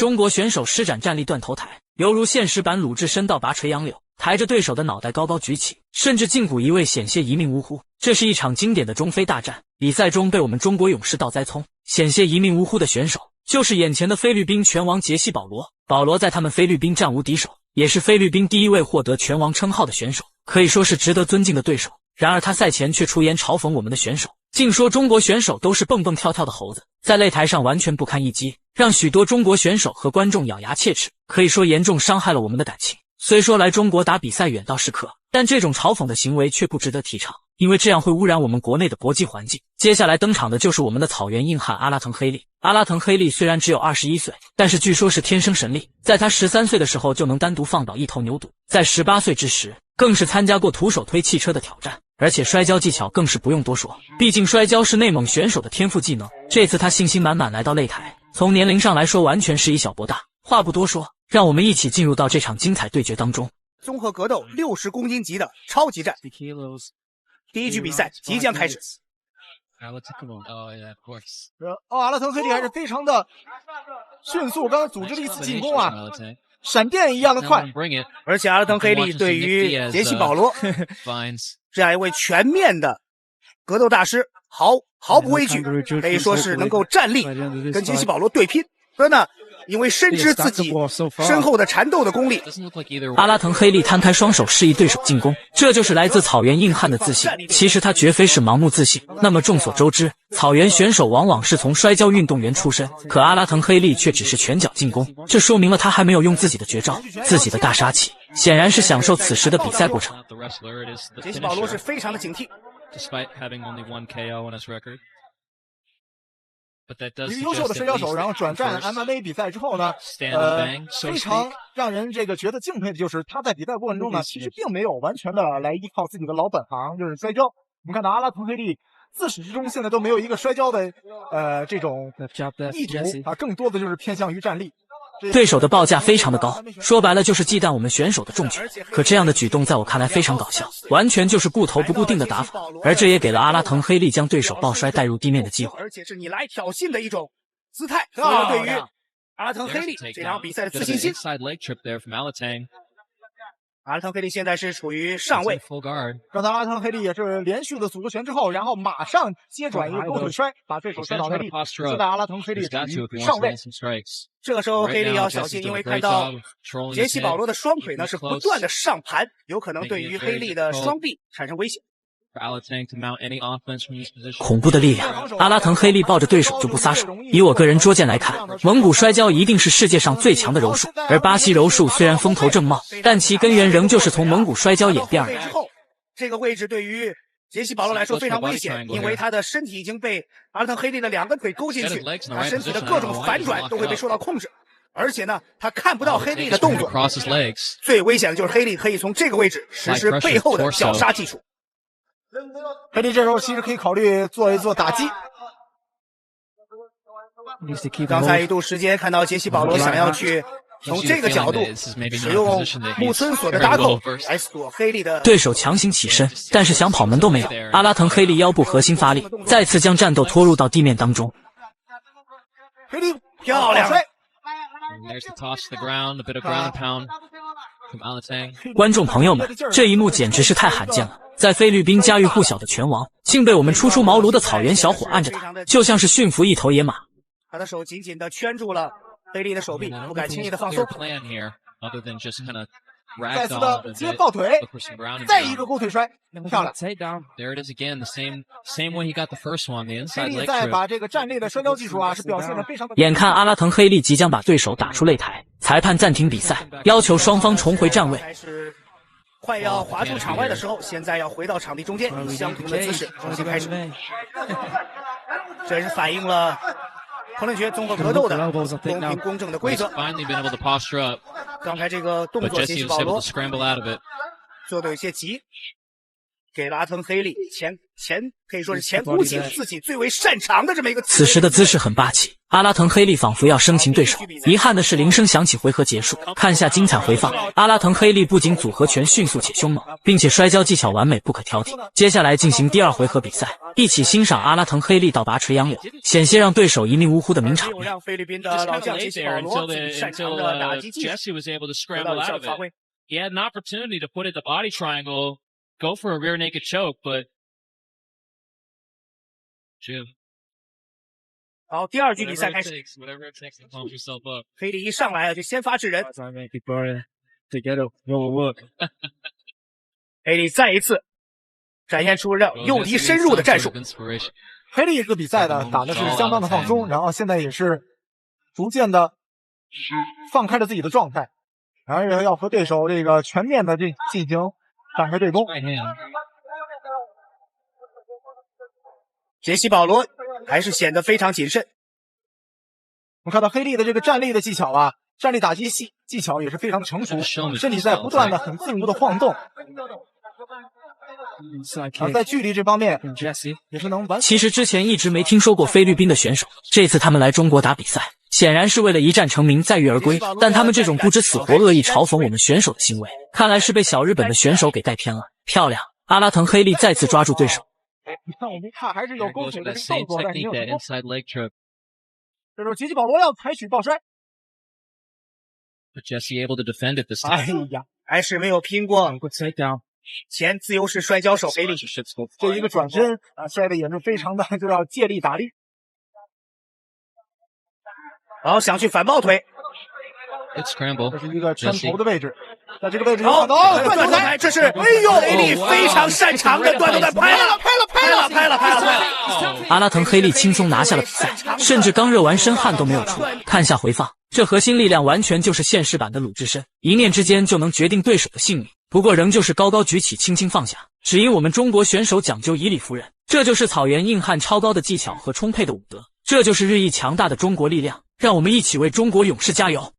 中国选手施展站立断头台，犹如现实版鲁智深倒拔垂杨柳，抬着对手的脑袋高高举起，甚至胫骨移位，险些一命呜呼。这是一场经典的中非大战，比赛中被我们中国勇士倒栽葱，险些一命呜呼的选手，就是眼前的菲律宾拳王杰西·保罗。保罗在他们菲律宾战无敌手，也是菲律宾第一位获得拳王称号的选手，可以说是值得尊敬的对手。然而他赛前却出言嘲讽我们的选手，竟说中国选手都是蹦蹦跳跳的猴子，在擂台上完全不堪一击，让许多中国选手和观众咬牙切齿，可以说严重伤害了我们的感情。虽说来中国打比赛远道是客，但这种嘲讽的行为却不值得提倡，因为这样会污染我们国内的搏击环境。接下来登场的就是我们的草原硬汉阿拉腾·黑利。阿拉腾·黑利虽然只有21岁，但是据说是天生神力，在他13岁的时候就能单独放倒一头牛犊，在18岁之时更是参加过徒手推汽车的挑战，而且摔跤技巧更是不用多说，毕竟摔跤是内蒙选手的天赋技能。这次他信心满满来到擂台，从年龄上来说完全是以小博大。话不多说，让我们一起进入到这场精彩对决当中。综合格斗60公斤级的超级战，第一局比赛即将开始。阿拉腾黑利还是非常的迅速，刚刚组织了一次进攻啊，闪电一样的快。而且阿拉腾黑利对于杰西·保罗这样一位全面的格斗大师毫不畏惧，可以说是能够站立跟杰西·保罗对拼。所以呢，因为深知自己深厚的缠斗的功力，阿拉腾·黑利摊开双手示意对手进攻，这就是来自草原硬汉的自信。其实他绝非是盲目自信。那么众所周知，草原选手往往是从摔跤运动员出身，可阿拉腾·黑利却只是拳脚进攻，这说明了他还没有用自己的绝招，自己的大杀器，显然是享受此时的比赛过程。杰西·保罗是非常的警惕。一个优秀的摔跤手，然后转战 MMA 比赛之后呢，非常让人觉得敬佩的就是他在比赛过程中呢，其实并没有完全的来依靠自己的老本行，就是摔跤。我们看到阿拉腾黑利自始至终现在都没有一个摔跤的这种意图啊，更多的就是偏向于站立。对手的报价非常的高，说白了就是忌惮我们选手的重拳。可这样的举动在我看来非常搞笑，完全就是顾头不顾腚的打法，而这也给了阿拉腾黑利将对手抱摔带入地面的机会。而且是你来挑衅的一种姿态，所以对于阿拉腾黑利这场比赛的自信心。阿拉腾黑利现在是处于上位，刚才阿拉腾黑利也是连续的组个拳之后，然后马上接转一个勾腿摔，把对手摔倒在地。现在阿拉腾黑利处于上位，这个时候黑利要小心，因为看到杰西·保罗的双腿呢是不断的上盘，有可能对于黑利的双臂产生威胁。恐怖的力量，阿拉腾黑利抱着对手就不撒手。以我个人拙见来看，蒙古摔跤一定是世界上最强的柔术，而巴西柔术虽然风头正茂，但其根源仍旧是从蒙古摔跤演变而来。这个位置对于杰西·保罗来说非常危险，因为他的身体已经被阿拉腾黑利的2个腿勾进去，他身体的各种反转都会被受到控制。而且呢，他看不到黑利的动作。最危险的就是黑利可以从这个位置实施背后的绞杀技术。黑利这时候其实可以考虑做一做打击。刚才一度时间看到杰西·保罗想要去从这个角度使用木村锁的打口来锁黑利的对手，强行起身，但是想跑门都没有。阿拉腾黑利腰部核心发力，再次将战斗拖入到地面当中。黑利漂亮！观众朋友们，这一幕简直是太罕见了。在菲律宾家喻户晓的拳王，竟被我们初出茅庐的草原小伙按着打，就像是驯服一头野马。他的手紧紧地圈住了黑利的手臂，不敢轻易的放松。再次的直接抱腿，再一个勾腿摔，漂亮。黑利在把这个站立的摔跤技术啊，是表现得非常的。眼看阿拉腾黑利即将把对手打出擂台，裁判暂停比赛，要求双方重回站位。快要滑出场外的时候，现在要回到场地中间，以相同的姿势重新开始。这也是反映了昆仑决综合格斗的公平公正的规则。刚才这个动作，杰西·保罗做的有些急，给了阿腾黑利前可以说是前凸起自己最为擅长的这么一个。此时的姿势很霸气，阿拉腾黑利仿佛要生擒对手，遗憾的是铃声响起，回合结束。看下精彩回放，阿拉腾黑利不仅组合拳迅速且凶猛，并且摔跤技巧完美不可挑剔。接下来进行第2回合比赛，一起欣赏阿拉腾黑利倒拔垂杨柳，险些让对手一命呜呼的名场面。让菲律宾的老将杰西保罗自己擅长的打击技术得到有效发挥。He had an opportunity to put it the body triangle, go for a rear naked choke, but Jim. 好，第2局比赛开始。黑利一上来就先发制人。黑利再一次展现出让诱敌深入的战术。黑利这个比赛呢打的是相当的放松，然后现在也是逐渐的放开了自己的状态，然后要和对手这个全面的进行展开对攻。杰西保罗还是显得非常谨慎。我们看到黑利的这个站立的技巧啊，站立打击技巧也是非常的成熟，身体在不断的很自如的晃动。而在距离这方面也是能完。其实之前一直没听说过菲律宾的选手，这次他们来中国打比赛，显然是为了一战成名，载誉而归。但他们这种不知死活、恶意嘲讽我们选手的行为，看来是被小日本的选手给带偏了。漂亮，阿拉腾黑利再次抓住对手。你看，我们一看还是有勾腿的这个动作，但是没有成功。这时候杰西保罗要采取抱摔。But Jesse able to defend it this time. 哎呀，还是没有拼过前自由式摔跤手黑利。这一个转身啊，摔的也是非常的就要借力打力。然后想去反抱腿。Good scramble. 这是一个抻头的位置，在这个位置好，断头台，这是哎呦，黑利非常擅长的断头台，拍了。阿拉腾黑利轻松拿下了比赛，甚至刚热完身汗都没有出。看下回放，这核心力量完全就是现实版的鲁智深，一念之间就能决定对手的性命。不过仍旧是高高举起，轻轻放下，只因我们中国选手讲究以理服人，这就是草原硬汉超高的技巧和充沛的武德，这就是日益强大的中国力量。让我们一起为中国勇士加油！